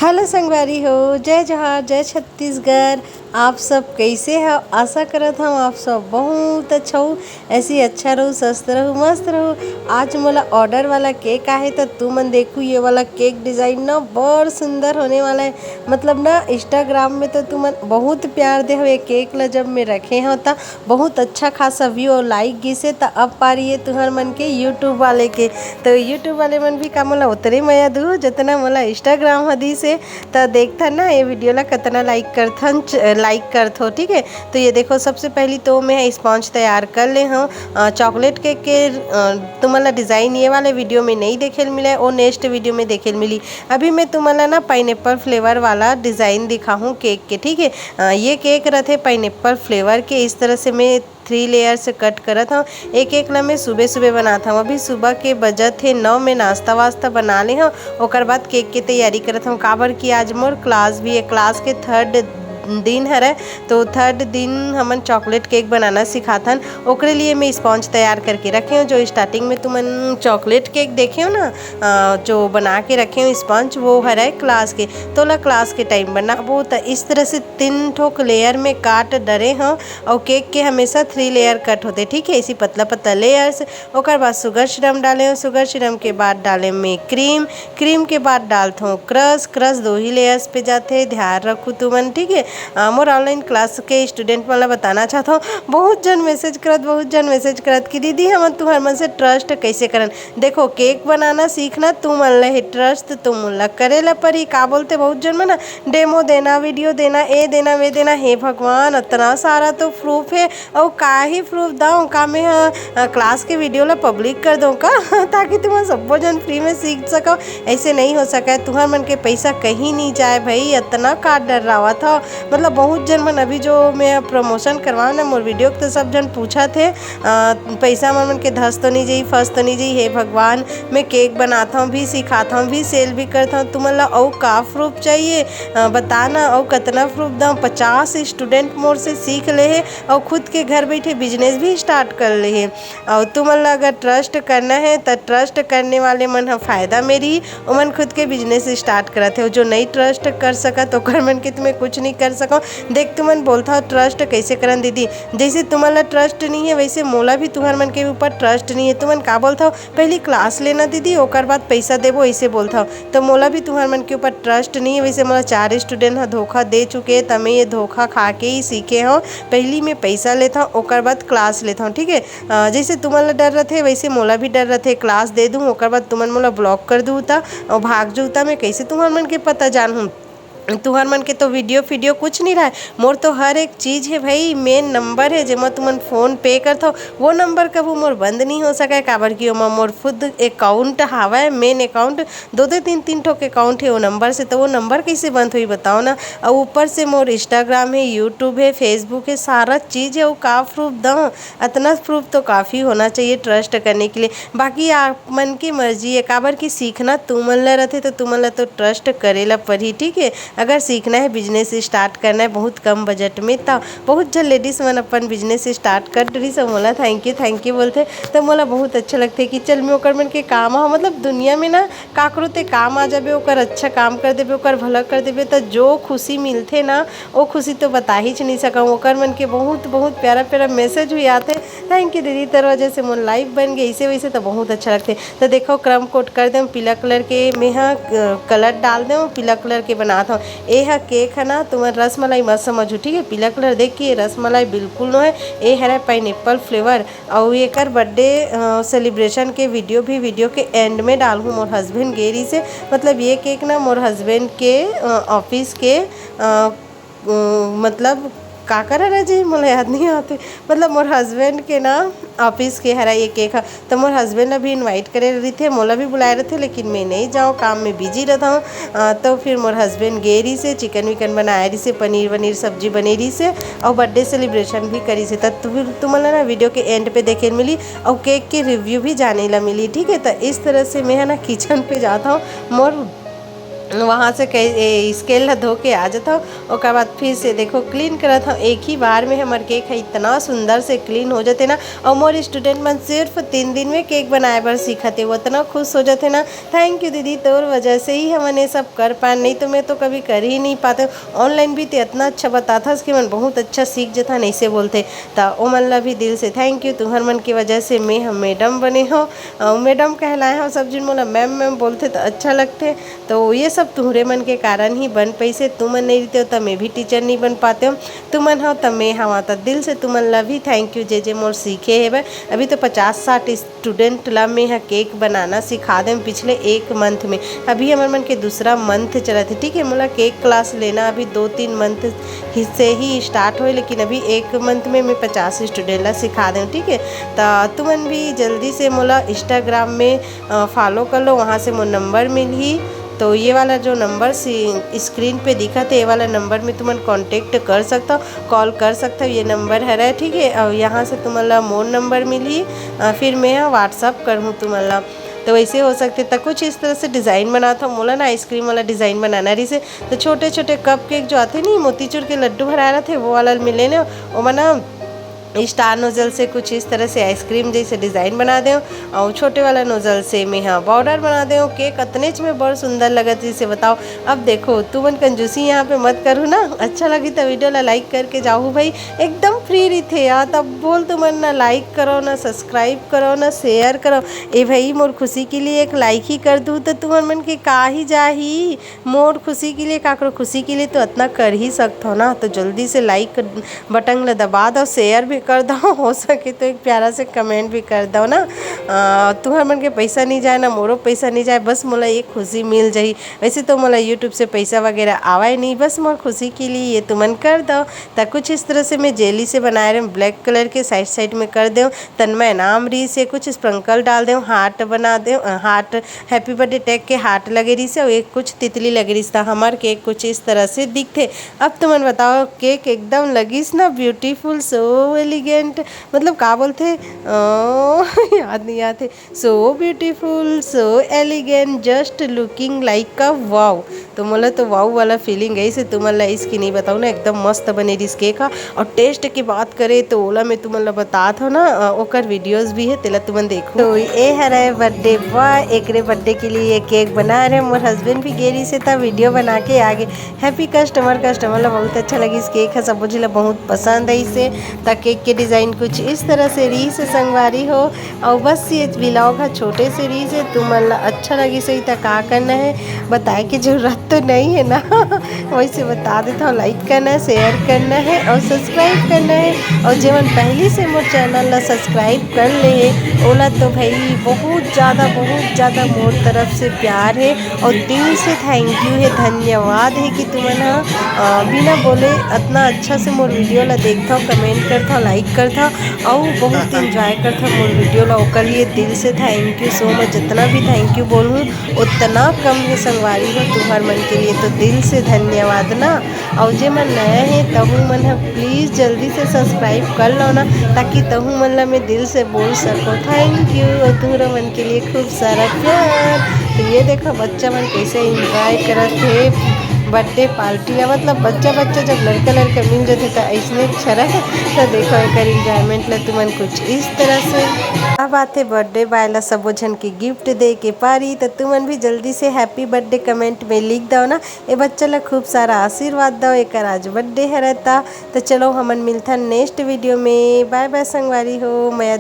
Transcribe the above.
Hello संगवारी हो, जय जोहार, जय छत्तीसगढ़। आप सब कैसे हो? आशा करत हम आप सब बहुत अच्छा हो, ऐसी अच्छा रहो, स्वस्थ रहो, मस्त रहो। आज मोला ऑर्डर वाला केक आहे तो तू मन देखू ये वाला केक डिज़ाइन ना बड़ सुंदर होने वाला है। मतलब ना इंस्टाग्राम में तो तुम बहुत प्यार दे हो ये केक ला, जब मैं रखे हो तो बहुत अच्छा खासा व्यू और लाइक गिसे। तो अब पा रही है तुहर मन के यूट्यूब वाले के, तो यूट्यूब वाले मन भी का मोला उतरे मया दू जितना मोला इंस्टाग्राम हदी से। तो देखता ना ये वीडियो ला कितना लाइक करथो। ठीक है, तो ये देखो सबसे पहली तो मैं स्पॉन्ज तैयार कर ले हूँ चॉकलेट केक के। तुम्हारा डिज़ाइन ये वाले वीडियो में नहीं देखे मिले और नेक्स्ट वीडियो में देखे मिली। अभी मैं तुम्हारा ना पाइनएप्पल फ्लेवर वाला डिज़ाइन दिखा हूँ केक के। ठीक है, ये केक रहते पाइनएप्पल फ्लेवर के। इस तरह से मैं 3 लेयर से कट करत हूँ। एक ला मैं सुबह सुबह बनाता हूँ। अभी सुबह के बजत थे 9 में नाश्ता वास्ता बना ले हूँ। ओकर बाद केक के तैयारी करत हूँ। काबर की आज मोर क्लास भी है, क्लास के 3rd दिन हरे, तो 3rd दिन हमन चॉकलेट केक बनाना सिखाथन। ओकरे लिए मैं स्पॉन्ज तैयार करके रखे हूँ। जो स्टार्टिंग में तुमन चॉकलेट केक देखे हो ना, जो बना के रखे हो स्पॉन्ज, वो हरे क्लास के। तो ला क्लास के टाइम बनाबो तो इस तरह से 3 ठोक लेयर में काट डरे हूँ। और केक के हमेशा 3 लेयर कट होते। ठीक है, इसी पतला पतला लेयर्स। ओकर बाद शुगर सिरम डाले, शुगर सिरम के बाद डाले में क्रीम के बाद डालता हूँ क्रश 2 ही लेयर्स पे जाते। ध्यान रखो तुमन। ठीक है, मोर ऑनलाइन क्लास के स्टूडेंट वाला बताना चाहता हूँ। बहुत जन मैसेज करत कि दीदी हम तुम्हारे मन से ट्रस्ट कैसे करन। देखो केक बनाना सीखना तुम मन ला है, ट्रस्ट तुम ला करे ला परी। का बोलते बहुत जन मन डेमो देना, वीडियो देना, ए देना वे देना। हे भगवान, इतना सारा तो प्रूफ है और का ही प्रूफ दाऊँ का मैं क्लास के वीडियो ला पब्लिक कर दूँ का ताकि तुम सब जन फ्री में सीख सको। ऐसे नहीं हो सका है, तुम्हारे मन के पैसा कहीं नहीं जाए भाई। इतना का डर रहा था। मतलब बहुत जन मन अभी जो मैं प्रमोशन करवाऊँ ना मोर वीडियो तो सब जन पूछा थे पैसा मन के धस तो नहीं जाई, फंस तो नहीं जाई। हे भगवान, मैं केक बनाता हूँ भी, सिखाता हूँ भी, सेल भी करता हूँ। तुम ला और का प्रूफ चाहिए बताना। और कितना प्रूफ दूँ? 50 स्टूडेंट मोर से सीख ले है और खुद के घर बैठे बिजनेस भी स्टार्ट कर ले है। और तुम ला अगर ट्रस्ट करना है तो ट्रस्ट करने वाले मन हा फायदा मेरी, उमन खुद के बिजनेस स्टार्ट करते हो। जो नहीं ट्रस्ट कर सका तो कर मन के तुम्हें कुछ नहीं कर सको। देख तुमन बोलता हो ट्रस्ट कैसे करन दीदी, जैसे तुम्हारा ट्रस्ट नहीं है वैसे मोला भी तुम्हारे मन के ऊपर ट्रस्ट नहीं है। तुमन का बोलता हो पहली क्लास लेना दीदी, ओकर बाद पैसा देबो, ऐसे बोलता हो। तो मोला भी तुम्हारे मन के ऊपर ट्रस्ट नहीं है। वैसे मोला 4 स्टूडेंट हा धोखा दे चुके, तमें ये धोखा खा के ही सीखे हो। पहली मैं पैसा लेता हूँ, ओकर बाद क्लास लेता हूँ। ठीक है, जैसे तुम्हारा डर रहते वैसे मोला भी डर रहते। क्लास दे दूँ ओकर बाद तुमन मोला ब्लॉक कर दूँ और भाग जूता। मैं कैसे तुम्हारे मन के पता जानूँ? तुहर मन के तो वीडियो कुछ नहीं रहा है। मोर तो हर एक चीज़ है भाई। मेन नंबर है जेमा तुमन फ़ोन पे करता हो, वो नंबर कभी मोर बंद नहीं हो सका है। काबर की ओमा मोर खुद अकाउंट हावा, मेन अकाउंट 2-3 ठोक अकाउंट है वो नंबर से। तो वो नंबर कैसे बंद हुई बताओ ना। और ऊपर से मोर इंस्टाग्राम है, यूट्यूब है, फेसबुक है, सारा चीज़ है। वो का प्रूफ दूँ? इतना प्रूफ तो काफ़ी होना चाहिए ट्रस्ट करने के लिए। बाकी आप मन की मर्जी है। काबर की सीखना तुमन ला रहते तो तुमन ला तो ट्रस्ट करेला पड़ी। ठीक है, अगर सीखना है, बिजनेस स्टार्ट करना है बहुत कम बजट में, तो बहुत जन लेडीज मन अपन बिजनेस स्टार्ट कर रही। सब मोला थैंक यू बोलते। तो मोला बहुत अच्छा लगते कि चल मैं ओकर मन के काम हो। मतलब दुनिया में ना काकरो ते काम आ जाबे, ओकर अच्छा काम कर देबे, ओकर भला कर देबे, तो जो खुशी मिलते ना वो खुशी तो बता ही नहीं सकूँ। ओकर मन के बहुत प्यारा मैसेज भी आते। थैंक यू दीदी, तेरे वजह से मोर लाइफ बन गई। ऐसे वैसे तो बहुत अच्छा लगते। तो देखो क्रम कोट कर दें पीला कलर के, मैं कलर डाल दें पीला कलर के बनाता हूँ। ये है केक है ना, तुम रसमलाई मत समझो। ठीक है, पीला कलर देख के रसमलाई बिल्कुल न है। ये है पाइनएप्पल फ्लेवर। और ये कर बर्थडे सेलिब्रेशन के वीडियो के एंड में डालूँ मोर हस्बैंड गेरी से। मतलब ये केक ना मोर हस्बैंड के ऑफिस के मतलब का कर रहा जी मोला याद नहीं आते। मतलब मोर हस्बैंड के ना ऑफिस के हरा ये केक है। तो मोर हस्बैंड अभी इनवाइट करे रही थे, मोला भी बुलाए रहे थे, लेकिन मैं नहीं जाऊँ, काम में बिजी रहता हूँ। तो फिर मोर हस्बैंड गए रही से, चिकन विकन बनाए रही से, पनीर सब्जी बने रही से और बर्थडे सेलिब्रेशन भी करी से। तो फिर तुम्हारा ना वीडियो के एंड पे देखे मिली और केक के रिव्यू भी जाने ला मिली। ठीक है, तो इस तरह से मैं है ना किचन पे जाता हूँ। मोर वहाँ से कई स्केल ला धो के आ जाता हूँ। ओकर बाद फिर से देखो क्लीन करत हूँ। एक ही बार में हमार केक है इतना सुंदर से क्लीन हो जाते ना। और मोर स्टूडेंट मन सिर्फ 3 दिन में केक बनाए बर सीखते, वो इतना खुश हो जाते ना। थैंक यू दीदी, तोर वजह से ही हमन ये सब कर पाए, नहीं तो मैं तो कभी कर ही नहीं पाते। ऑनलाइन भी तो इतना अच्छा बताता कि मन बहुत अच्छा सीख जाता, नहीं से बोलते। तो ओ मन ला भी दिल से थैंक यू, तुम्हार मन की वजह से मैं हम मैडम बने हो, मैडम कहलाए हो। सब जिन मोला मैम मैम बोलते तो अच्छा लगते। तो ये सब तुम्हारे मन के कारण ही बन पैसे। तुमन नहीं रहते हो तो मैं भी टीचर नहीं बन पाते हो। तुमन हो तो मैं हवा। तो दिल से तुमन ला भी थैंक यू जे मोर सीखे है। अभी तो 50-60 स्टूडेंट ला मैं यहाँ केक बनाना सिखा दें पिछले 1 मंथ में। अभी हमारे मन के दूसरा मंथ चला थे, ठीक है। मोला केक क्लास लेना अभी 2-3 मंथ से ही स्टार्ट हो, लेकिन अभी 1 मंथ में मैं 50 स्टूडेंट ला सिखा दें, ठीक है। तो तुमन भी जल्दी से मोला इंस्टाग्राम में फॉलो कर लो, वहाँ से मोर नंबर मिली। तो ये वाला जो नंबर स्क्रीन पे दिखा था, ये वाला नंबर में तुमन कांटेक्ट कर सकता हो, कॉल कर सकता हो। ये नंबर है, ठीक है। और यहाँ से तुम्हारा मोर नंबर मिली, फिर मैं व्हाट्सअप करूँ तुम्हारा। तो वैसे हो सकते तो कुछ इस तरह से डिज़ाइन बनाता हूँ। मोला ना आइसक्रीम वाला डिज़ाइन बनाना रही से, तो छोटे छोटे कप केक जो आते नहीं, मोतीचूर के लड्डू भरा रहे थे, वो वाला मिले ना। वो मना स्टार नोजल से कुछ इस तरह से आइसक्रीम जैसे डिज़ाइन बना दें, और छोटे वाला नोजल से मैं हाँ बॉर्डर बना दें। केक अतने में बहुत सुंदर लगत जिसे बताओ। अब देखो तुमन कंजूसी यहाँ पे मत करो ना। अच्छा लगी तो वीडियो ला लाइक करके जाओ भाई, एकदम फ्री रही थे यार। तब बोल तुमन ना लाइक करो, ना सब्सक्राइब करो, ना शेयर करो। ए भाई मोर खुशी के लिए एक लाइक ही कर दूँ तो तुमन मन के का ही जाही। मोर खुशी के लिए काकरो खुशी के लिए तो इतना कर ही सकते हो ना। तो जल्दी से लाइक बटन ला दबा दो, शेयर भी कर दो, हो सके तो एक प्यारा से कमेंट भी कर दो ना। तुम्हारे मन के पैसा नहीं जाए ना मोरो पैसा नहीं जाए, बस मोला एक खुशी मिल जाही। वैसे तो मोला यूट्यूब से पैसा वगैरह आवा ही नहीं, बस मोर खुशी के लिए ये तुमन कर दो। तो कुछ इस तरह से मैं जेली से बना रही हूँ, ब्लैक कलर के साइड साइड में कर दूँ। तन्मय नाम रही से कुछ स्प्रिंकल डाल दूँ, हार्ट बना दूँ, हार्ट हैप्पी बर्थडे टैग के हार्ट लगे रही से, और एक कुछ तितली लगे रही था। हमार केक कुछ इस तरह से दिखते। अब तुमन बताओ, केक एकदम लगिस ना ब्यूटीफुल, सो एलिगेंट, मतलब का बोलते याद नहीं आते। So beautiful, so elegant, just looking like a wow. तो मोला तो वाव वाला फीलिंग गई से तुमन ला इसकी नहीं बताऊँ ना, एकदम मस्त बने रही केक का। और टेस्ट की बात करे तो ओला मैं तुमन ला बतात हो ना, ओकर वीडियोस भी है, तेला तुमन देखो। तो ये हरे बर्थडे बॉय, एकरे बर्थडे के लिए ये केक बना रहे। मोर हस्बैंड भी गेरी से था, वीडियो बना के आगे। हैप्पी कस्टमर ला बहुत अच्छा लगी इस केक है, सब मुझे ला बहुत पसंद है इसे। तक केक के डिज़ाइन कुछ इस तरह से री से संगवारी हो। और बस ये व्लॉग है छोटे से री से, तुमन ला अच्छा लगी सही तो का करना है बताए की जरूरत तो नहीं है ना। वैसे बता देता हूँ, लाइक करना है, शेयर करना है और सब्सक्राइब करना है। और जीवन पहले से मोर चैनल ला सब्सक्राइब कर ले ओला तो भाई बहुत ज़्यादा मोर तरफ से प्यार है और दिल से थैंक यू है, धन्यवाद है कि तुमन बिना बोले इतना अच्छा से मोर वीडियो ला देखता हो, कमेंट करता हो, लाइक करता और बहुत इंजॉय करता मोर वीडियो ला। ओकर लिए दिल से थैंक यू सो मच। जितना भी थैंक यू बोलूँ उतना कम है संगवारी हो तुम्हार मन के लिए, तो दिल से धन्यवाद ना। और जे मन नया है तहु मन है प्लीज़ जल्दी से सब्सक्राइब कर लो ना, ताकि तहु मन ला मैं दिल से बोल सको थैंक यू। और तुम्हारा मन के लिए खूब सारा प्यार। तो ये देखो बच्चा मन कैसे इंजॉय करत है बर्थडे पार्टी है। मतलब बच्चा जब लड़का मिल जाते तो ऐसने अच्छा रहे। तो देखो एक इंजॉयमेंट ला तुमन कुछ इस तरह से। अब आते बर्थडे बाय ला सबो झन के गिफ्ट दे के पारी, तो तुमन भी जल्दी से हैप्पी बर्थडे कमेंट में लिख दो ना। ये बच्चा ला खूब सारा आशीर्वाद दो, एक आज बर्थडे है रहता। तो चलो हमन मिलता नेक्स्ट वीडियो में। बाय बाय संगवारी हो, मैं